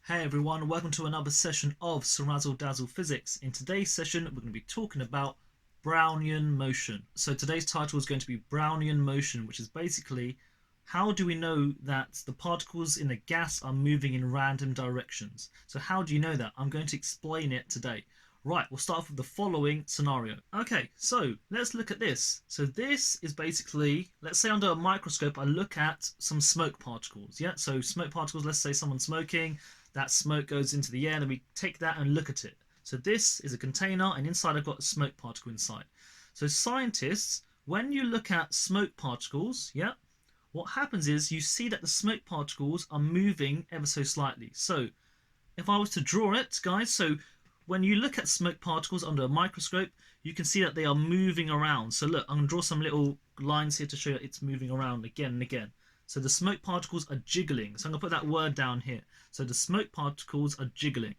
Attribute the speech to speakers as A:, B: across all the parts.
A: Hey everyone, welcome to another session of CeerazzleDazzle Physics. In today's session, we're going to be talking about Brownian motion. So today's title is going to be Brownian motion, which is basically how do we know that the particles in a gas are moving in random directions? So how do you know that? I'm going to explain it today. Right, we'll start off with the following scenario. Okay, so let's look at this. So this is basically, let's say under a microscope, I look at some smoke particles. Yeah, so smoke particles, let's say someone's smoking, that smoke goes into the air, then we take that and look at it. So this is a container, and inside I've got a smoke particle inside. So scientists, when you look at smoke particles, yeah, what happens is you see that the smoke particles are moving ever so slightly. So if I was to draw it, guys, so when you look at smoke particles under a microscope, you can see that they are moving around. So look, I'm going to draw some little lines here to show that it's moving around again and again. So the smoke particles are jiggling. So I'm going to put that word down here. So the smoke particles are jiggling.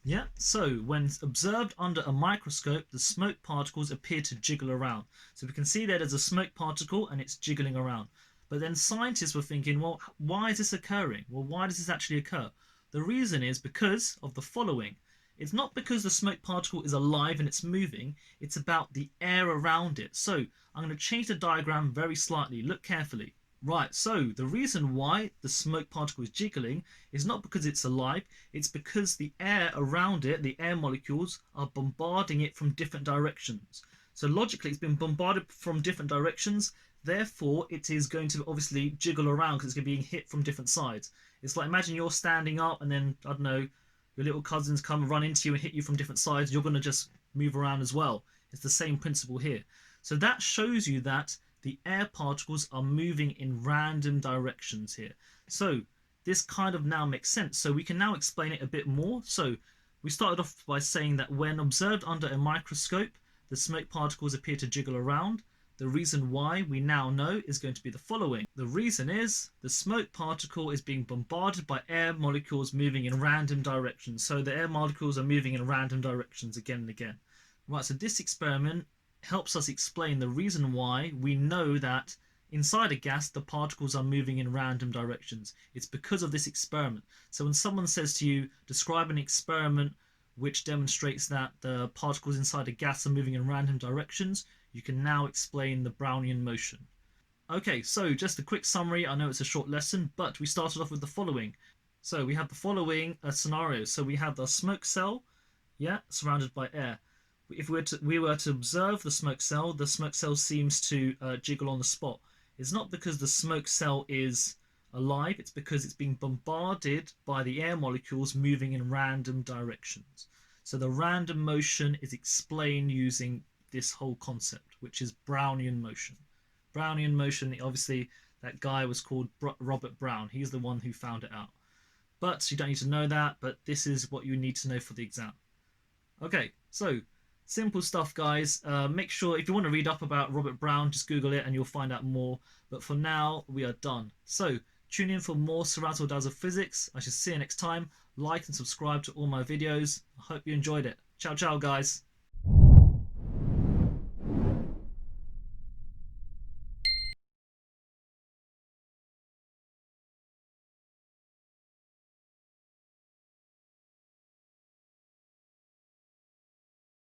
A: Yeah, so when observed under a microscope, the smoke particles appear to jiggle around. So we can see there's a smoke particle and it's jiggling around. But then scientists were thinking, well, why is this occurring? Well, why does this actually occur? The reason is because of the following. It's not because the smoke particle is alive and it's moving, it's about the air around it. So I'm going to change the diagram very slightly. Look carefully. Right, so the reason why the smoke particle is jiggling is not because it's alive, it's because the air around it, the air molecules, are bombarding it from different directions. So logically it's been bombarded from different directions, therefore it is going to obviously jiggle around because it's going to be being hit from different sides. It's like, imagine you're standing up and then, I don't know, your little cousins come and run into you and hit you from different sides, you're going to just move around as well. It's the same principle here. So that shows you that the air particles are moving in random directions here. So this kind of now makes sense. So we can now explain it a bit more. So we started off by saying that when observed under a microscope, the smoke particles appear to jiggle around. The reason why we now know is going to be the following. The reason is the smoke particle is being bombarded by air molecules moving in random directions. So the air molecules are moving in random directions again and again. Right, so this experiment helps us explain the reason why we know that inside a gas the particles are moving in random directions. It's because of this experiment. So when someone says to you, describe an experiment which demonstrates that the particles inside a gas are moving in random directions, you can now explain the Brownian motion. Okay, so just a quick summary. I know it's a short lesson, but we started off with the following. So we have the following scenarios. So we have the smoke cell, yeah, surrounded by air. If we were to observe the smoke cell seems to jiggle on the spot. It's not because the smoke cell is alive, it's because it's being bombarded by the air molecules moving in random directions. So the random motion is explained using this whole concept, which is Brownian motion. Brownian motion, obviously that guy was called Robert Brown. He's the one who found it out. But you don't need to know that, but this is what you need to know for the exam. Okay, so simple stuff, guys. Make sure, if you want to read up about Robert Brown, just Google it and you'll find out more. But for now, we are done. So tune in for more CeerazzleDazzle Physics. I shall see you next time. Like and subscribe to all my videos. I hope you enjoyed it. Ciao, ciao, guys.